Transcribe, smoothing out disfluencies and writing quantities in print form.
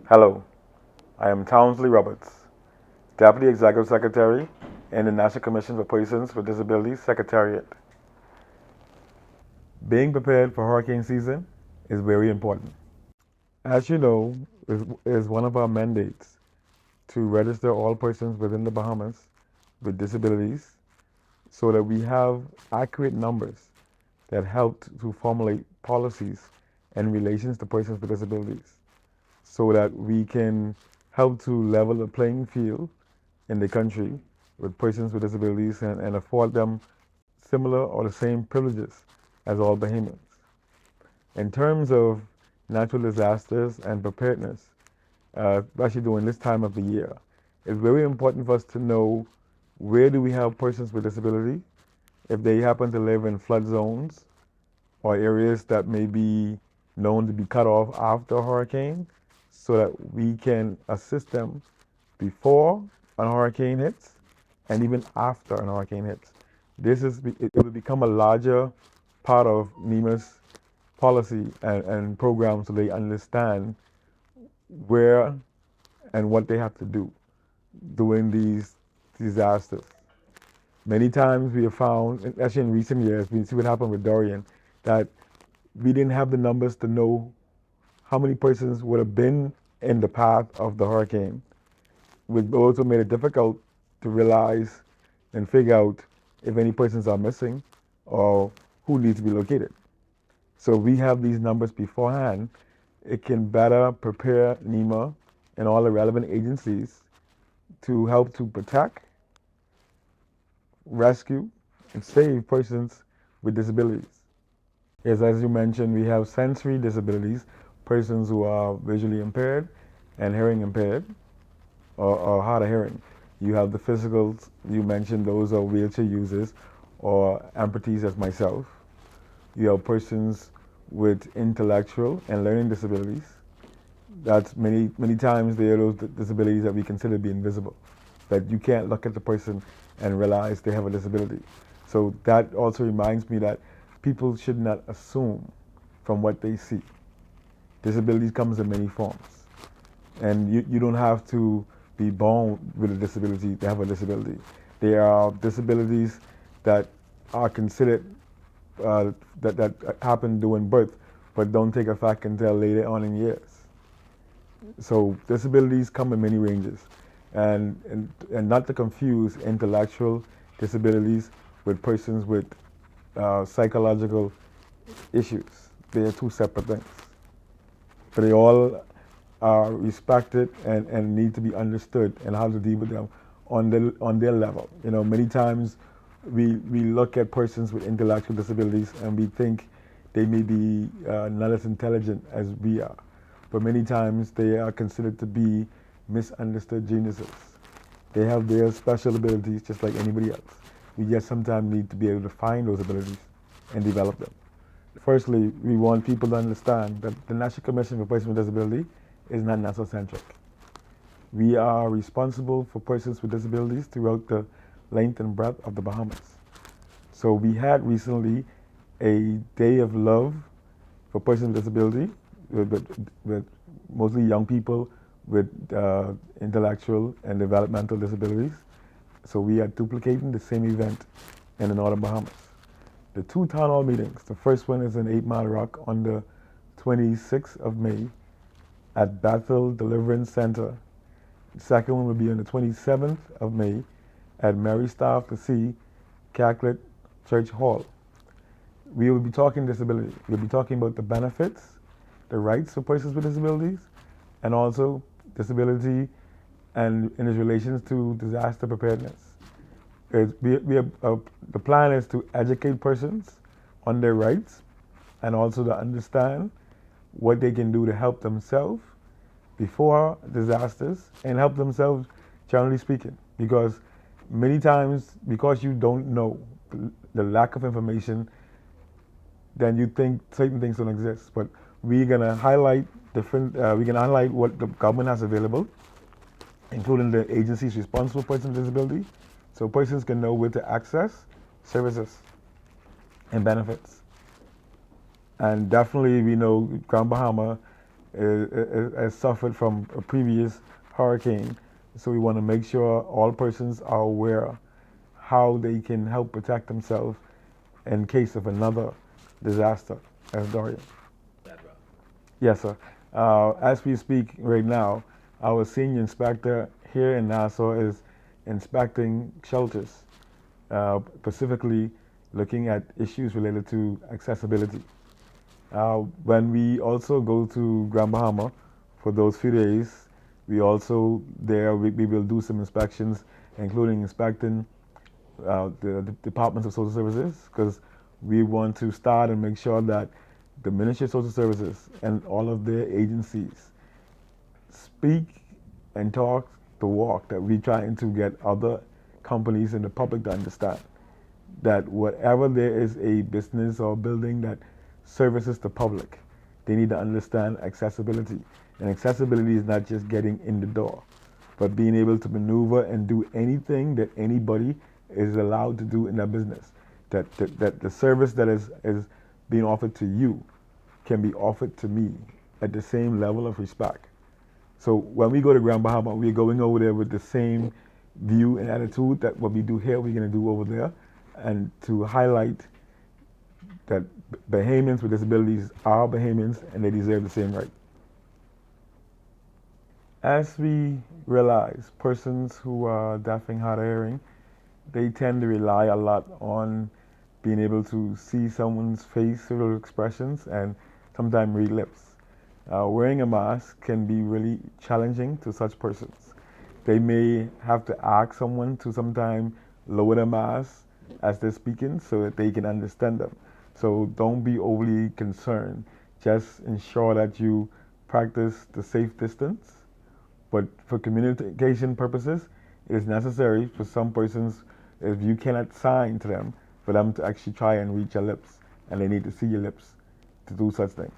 Hello, I am Townsley Roberts, Deputy Executive Secretary in the National Commission for Persons with Disabilities Secretariat. Being prepared for hurricane season is very important. As you know, is one of our mandates to register all persons within the Bahamas with disabilities so that we have accurate numbers that help to formulate policies in relations to persons with disabilities so that we can help to level the playing field in the country with persons with disabilities and afford them similar or the same privileges as all Bahamians. In terms of natural disasters and preparedness, especially during this time of the year, it's very important for us to know where do we have persons with disability, if they happen to live in flood zones or areas that may be known to be cut off after a hurricane, so that we can assist them before a hurricane hits and even after an hurricane hits. It will become a larger part of NEMA's policy and program so they understand where and what they have to do during these disasters. Many times we have found, especially in recent years, we see what happened with Dorian, that we didn't have the numbers to know how many persons would have been in the path of the hurricane, which also made it difficult to realize and figure out if any persons are missing or who needs to be located. So we have these numbers beforehand. It can better prepare NEMA and all the relevant agencies to help to protect, rescue, and save persons with disabilities. Yes, as you mentioned, we have sensory disabilities, persons who are visually impaired and hearing impaired or hard of hearing. You have the physicals, you mentioned those are wheelchair users or amputees as myself. You have persons with intellectual and learning disabilities. That's many times they are those disabilities that we consider to be invisible, that you can't look at the person and realize they have a disability. So that also reminds me that people should not assume from what they see. Disabilities comes in many forms, and you don't have to be born with a disability to have a disability. There are disabilities that are considered that happen during birth, but don't take effect until later on in years. So disabilities come in many ranges, and not to confuse intellectual disabilities with persons with psychological issues. They are two separate things, but they all are respected and need to be understood and how to deal with them on their level. You know, many times we look at persons with intellectual disabilities and we think they may be not as intelligent as we are, but many times they are considered to be misunderstood geniuses. They have their special abilities just like anybody else. We just sometimes need to be able to find those abilities and develop them. Firstly, we want people to understand that the National Commission for Persons with Disability is not national-centric. We are responsible for persons with disabilities throughout the length and breadth of the Bahamas. So we had recently a day of love for persons with disability, with mostly young people with intellectual and developmental disabilities. So we are duplicating the same event in the Northern Bahamas. The two town hall meetings, the first one is in 8 Mile Rock on the 26th of May at Bethel Deliverance Center. The second one will be on the 27th of May at Mary Staff to See Catholic Church Hall. We will be talking disability. We'll be talking about the benefits, the rights of persons with disabilities, and also disability and in its relations to disaster preparedness. The plan is to educate persons on their rights and also to understand what they can do to help themselves before disasters and help themselves, generally speaking. Because many times, because you don't know the lack of information, then you think certain things don't exist. But we're gonna highlight what the government has available, including the agencies responsible for persons with disability, so persons can know where to access services and benefits. And definitely, we know Grand Bahama has suffered from a previous hurricane. So we want to make sure all persons are aware how they can help protect themselves in case of another disaster as Dorian. Yes, sir. As we speak right now, our senior inspector here in Nassau is inspecting shelters, specifically looking at issues related to accessibility. When we also go to Grand Bahama for those few days, we also there we will do some inspections, including inspecting the departments of social services, because we want to start and make sure that the Ministry of Social Services and all of their agencies speak and talk the walk that we're trying to get other companies and the public to understand. That whatever there is a business or building that services the public, they need to understand accessibility. And accessibility is not just getting in the door, but being able to maneuver and do anything that anybody is allowed to do in that business. That the service that is being offered to you can be offered to me at the same level of respect. So when we go to Grand Bahama, we're going over there with the same view and attitude that what we do here, we're going to do over there, and to highlight that Bahamians with disabilities are Bahamians and they deserve the same right. As we realize, persons who are deaf and hard of hearing, they tend to rely a lot on being able to see someone's facial expressions and sometimes read lips. Wearing a mask can be really challenging to such persons. They may have to ask someone to sometimes lower the mask as they're speaking so that they can understand them. So don't be overly concerned. Just ensure that you practice the safe distance. But for communication purposes, it is necessary for some persons, if you cannot sign to them, for them to actually try and reach your lips. And they need to see your lips to do such things.